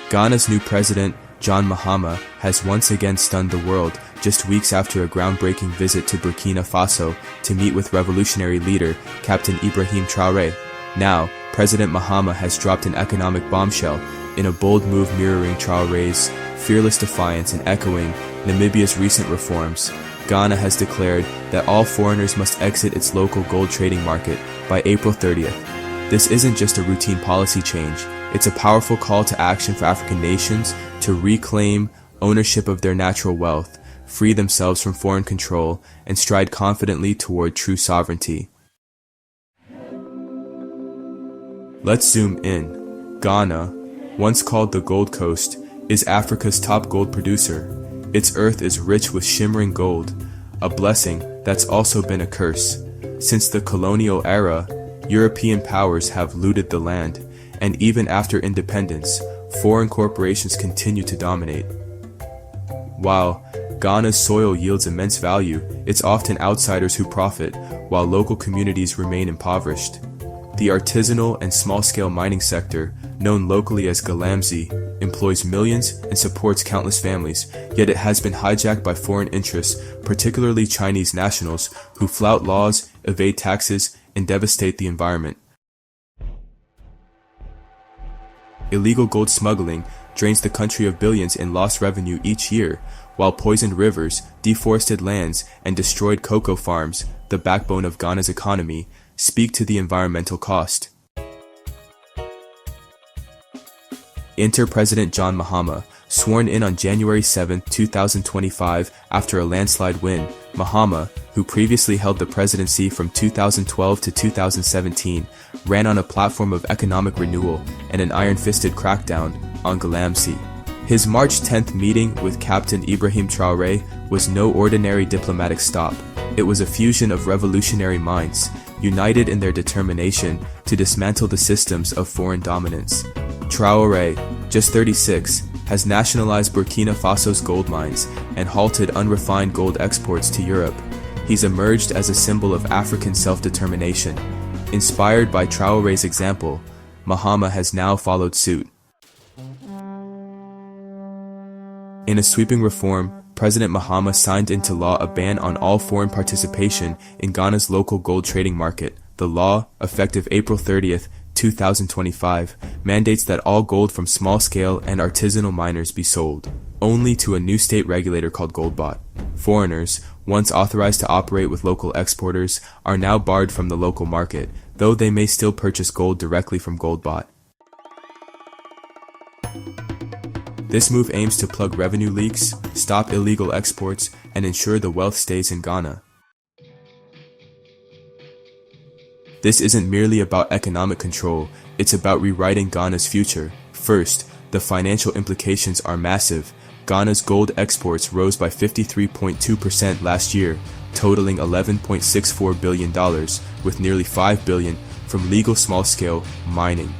Ghana's new president, John Mahama, has once again stunned the world just weeks after a groundbreaking visit to Burkina Faso to meet with revolutionary leader Captain Ibrahim Traoré. Now, President Mahama has dropped an economic bombshell in a bold move mirroring Traoré's fearless defiance and echoing Namibia's recent reforms. Ghana has declared that all foreigners must exit its local gold trading market by April 30th. This isn't just a routine policy change, it's a powerful call to action for African nations to reclaim ownership of their natural wealth, free themselves from foreign control, and stride confidently toward true sovereignty. Let's zoom in. Ghana, once called the Gold Coast, is Africa's top gold producer. Its earth is rich with shimmering gold, a blessing that's also been a curse. Since the colonial era, European powers have looted the land, and even after independence, foreign corporations continue to dominate. While Ghana's soil yields immense value, it's often outsiders who profit, while local communities remain impoverished. The artisanal and small-scale mining sector, known locally as Galamsey, employs millions and supports countless families, yet it has been hijacked by foreign interests, particularly Chinese nationals, who flout laws, evade taxes, and devastate the environment. Illegal gold smuggling drains the country of billions in lost revenue each year, while poisoned rivers, deforested lands, and destroyed cocoa farms, the backbone of Ghana's economy, speak to the environmental cost. Enter President John Mahama, sworn in on January 7, 2025 after a landslide win. Mahama, who previously held the presidency from 2012 to 2017, ran on a platform of economic renewal and an iron-fisted crackdown on Galamsey. His March 10th meeting with Captain Ibrahim Traoré was no ordinary diplomatic stop. It was a fusion of revolutionary minds, united in their determination to dismantle the systems of foreign dominance. Traoré, just 36, has nationalized Burkina Faso's gold mines and halted unrefined gold exports to Europe. He's emerged as a symbol of African self-determination. Inspired by Traoré's example, Mahama has now followed suit. In a sweeping reform, President Mahama signed into law a ban on all foreign participation in Ghana's local gold trading market. The law, effective April 30th, 2025, mandates that all gold from small-scale and artisanal miners be sold only to a new state regulator called GoldBot. Foreigners, once authorized to operate with local exporters, are now barred from the local market, though they may still purchase gold directly from GoldBot. This move aims to plug revenue leaks, stop illegal exports, and ensure the wealth stays in Ghana. This isn't merely about economic control, it's about rewriting Ghana's future. First, the financial implications are massive. Ghana's gold exports rose by 53.2% last year, totaling $11.64 billion, with nearly $5 billion from legal small-scale mining.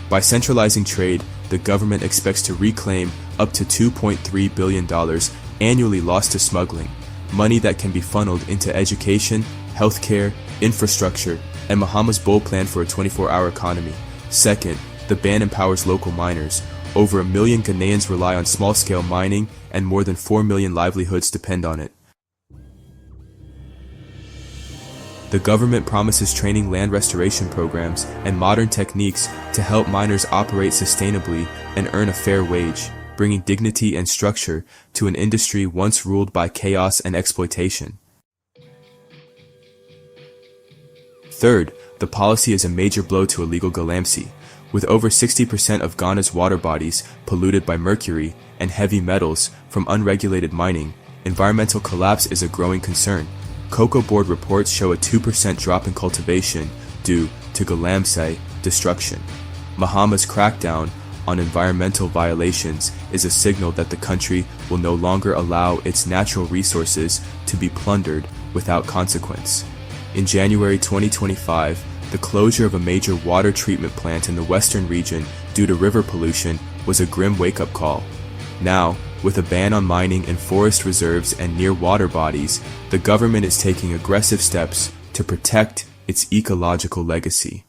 By centralizing trade, the government expects to reclaim up to $2.3 billion annually lost to smuggling, money that can be funneled into education, healthcare, infrastructure, and Mahama's bold plan for a 24-hour economy. Second, the ban empowers local miners. Over 1 million Ghanaians rely on small-scale mining, and more than 4 million livelihoods depend on it. The government promises training land restoration programs and modern techniques to help miners operate sustainably and earn a fair wage, bringing dignity and structure to an industry once ruled by chaos and exploitation. Third, the policy is a major blow to illegal Galamsey. With over 60% of Ghana's water bodies polluted by mercury and heavy metals from unregulated mining, environmental collapse is a growing concern. Cocoa Board reports show a 2% drop in cultivation due to Galamsey destruction. Mahama's crackdown on environmental violations is a signal that the country will no longer allow its natural resources to be plundered without consequence. In January 2025, the closure of a major water treatment plant in the western region due to river pollution was a grim wake-up call. Now, with a ban on mining in forest reserves and near water bodies, the government is taking aggressive steps to protect its ecological legacy.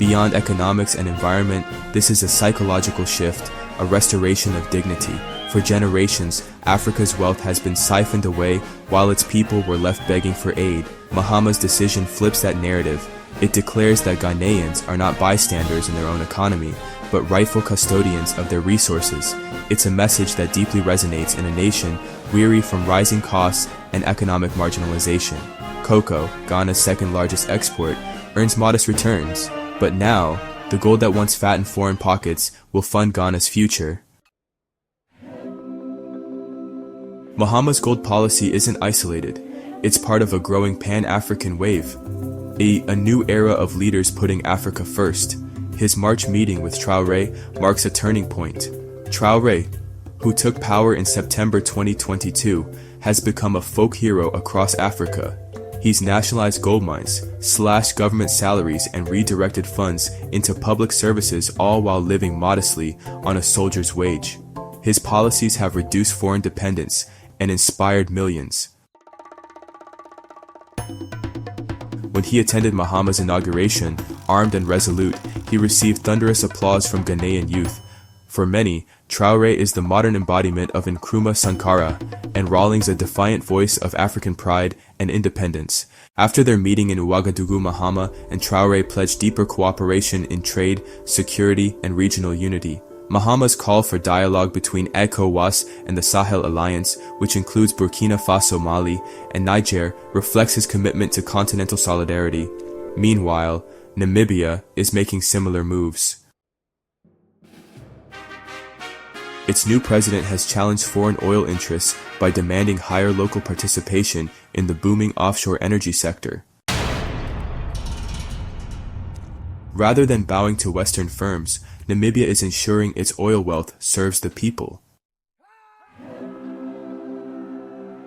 Beyond economics and environment, this is a psychological shift, a restoration of dignity. For generations, Africa's wealth has been siphoned away while its people were left begging for aid. Mahama's decision flips that narrative. It declares that Ghanaians are not bystanders in their own economy, but rightful custodians of their resources. It's a message that deeply resonates in a nation weary from rising costs and economic marginalization. Cocoa, Ghana's second largest export, earns modest returns. But now, the gold that once fattened foreign pockets will fund Ghana's future. Mahama's gold policy isn't isolated. It's part of a growing Pan-African wave, a new era of leaders putting Africa first. His March meeting with Traoré marks a turning point. Traoré, who took power in September 2022, has become a folk hero across Africa. He's nationalized gold mines, slashed government salaries, and redirected funds into public services, all while living modestly on a soldier's wage. His policies have reduced foreign dependence and inspired millions. When he attended Mahama's inauguration, armed and resolute, he received thunderous applause from Ghanaian youth. For many, Traoré is the modern embodiment of Nkrumah Sankara, and Rawlings a defiant voice of African pride and independence. After their meeting in Ouagadougou, Mahama and Traoré pledged deeper cooperation in trade, security, and regional unity. Mahama's call for dialogue between ECOWAS and the Sahel Alliance, which includes Burkina Faso, Mali, and Niger, reflects his commitment to continental solidarity. Meanwhile, Namibia is making similar moves. Its new president has challenged foreign oil interests by demanding higher local participation in the booming offshore energy sector. Rather than bowing to Western firms, Namibia is ensuring its oil wealth serves the people.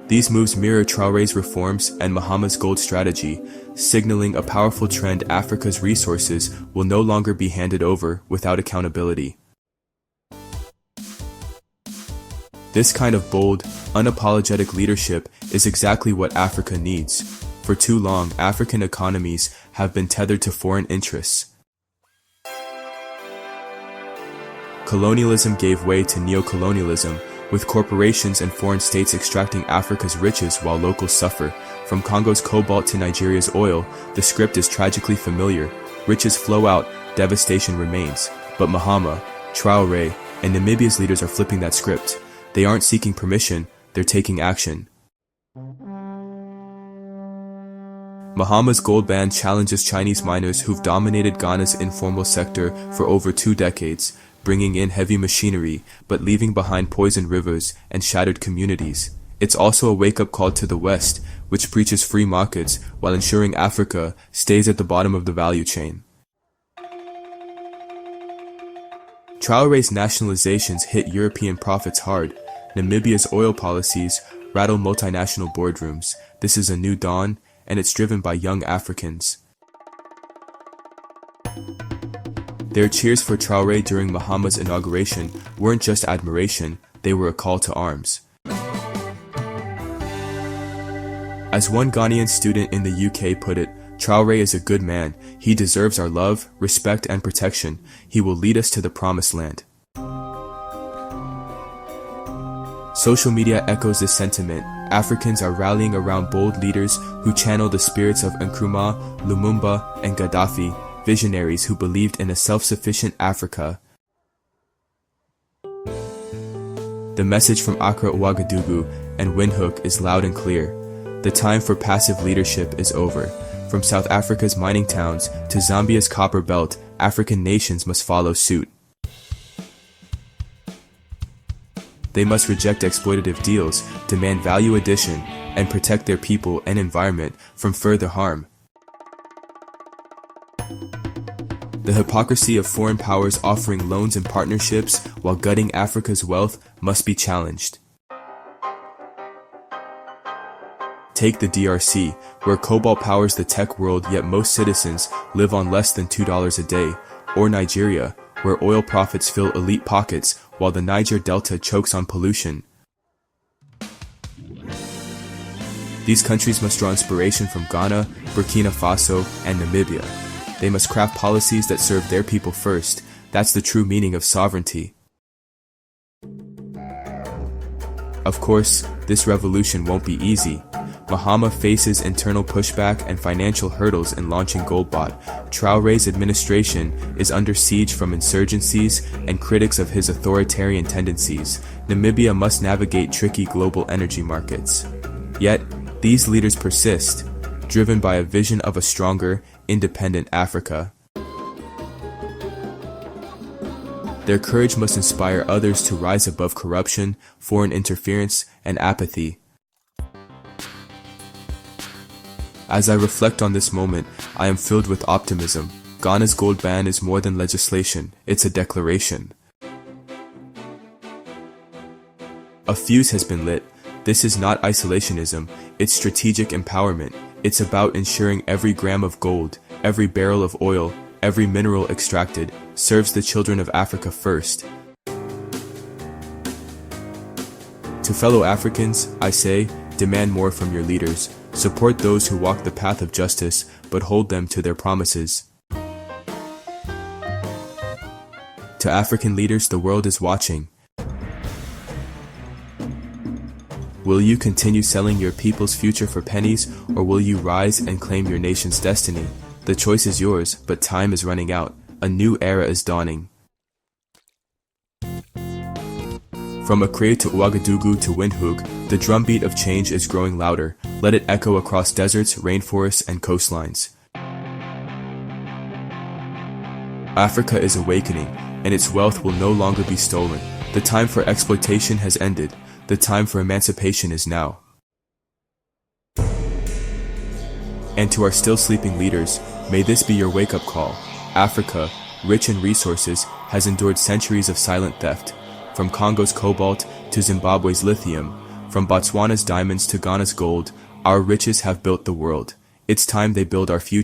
These moves mirror Traoré's reforms and Mahama's gold strategy, signaling a powerful trend: Africa's resources will no longer be handed over without accountability. This kind of bold, unapologetic leadership is exactly what Africa needs. For too long, African economies have been tethered to foreign interests. Colonialism gave way to neocolonialism, with corporations and foreign states extracting Africa's riches while locals suffer. From Congo's cobalt to Nigeria's oil, the script is tragically familiar. Riches flow out, devastation remains. But Mahama, Traoré, and Namibia's leaders are flipping that script. They aren't seeking permission, they're taking action. Mahama's gold ban challenges Chinese miners who've dominated Ghana's informal sector for over 2 decades, bringing in heavy machinery, but leaving behind poisoned rivers and shattered communities. It's also a wake-up call to the West, which preaches free markets while ensuring Africa stays at the bottom of the value chain. Traoré's nationalizations hit European profits hard. Namibia's oil policies rattle multinational boardrooms. This is a new dawn, and it's driven by young Africans. Their cheers for Traoré during Mahama's inauguration weren't just admiration, they were a call to arms. As one Ghanaian student in the UK put it, Traoré is a good man. He deserves our love, respect, and protection. He will lead us to the promised land. Social media echoes this sentiment. Africans are rallying around bold leaders who channel the spirits of Nkrumah, Lumumba, and Gaddafi, visionaries who believed in a self-sufficient Africa. The message from Accra, Ouagadougou, and Windhoek is loud and clear. The time for passive leadership is over. From South Africa's mining towns to Zambia's copper belt, African nations must follow suit. They must reject exploitative deals, demand value addition, and protect their people and environment from further harm. The hypocrisy of foreign powers offering loans and partnerships while gutting Africa's wealth must be challenged. Take the DRC, where cobalt powers the tech world yet most citizens live on less than $2 a day, or Nigeria, where oil profits fill elite pockets while the Niger Delta chokes on pollution. These countries must draw inspiration from Ghana, Burkina Faso, and Namibia. They must craft policies that serve their people first. That's the true meaning of sovereignty. Of course, this revolution won't be easy. Mahama faces internal pushback and financial hurdles in launching GoldBot. Traoré's administration is under siege from insurgencies and critics of his authoritarian tendencies. Namibia must navigate tricky global energy markets. Yet, these leaders persist, driven by a vision of a stronger, independent Africa. Their courage must inspire others to rise above corruption, foreign interference, and apathy. As I reflect on this moment, I am filled with optimism. Ghana's gold ban is more than legislation, it's a declaration. A fuse has been lit. This is not isolationism, it's strategic empowerment. It's about ensuring every gram of gold, every barrel of oil, every mineral extracted, serves the children of Africa first. To fellow Africans, I say, demand more from your leaders. Support those who walk the path of justice, but hold them to their promises. To African leaders, the world is watching. Will you continue selling your people's future for pennies, or will you rise and claim your nation's destiny? The choice is yours, but time is running out. A new era is dawning. From Accra to Ouagadougou to Windhoek, the drumbeat of change is growing louder. Let it echo across deserts, rainforests, and coastlines. Africa is awakening, and its wealth will no longer be stolen. The time for exploitation has ended. The time for emancipation is now. And to our still sleeping leaders, may this be your wake-up call. Africa, rich in resources, has endured centuries of silent theft. From Congo's cobalt to Zimbabwe's lithium, from Botswana's diamonds to Ghana's gold, our riches have built the world. It's time they build our future.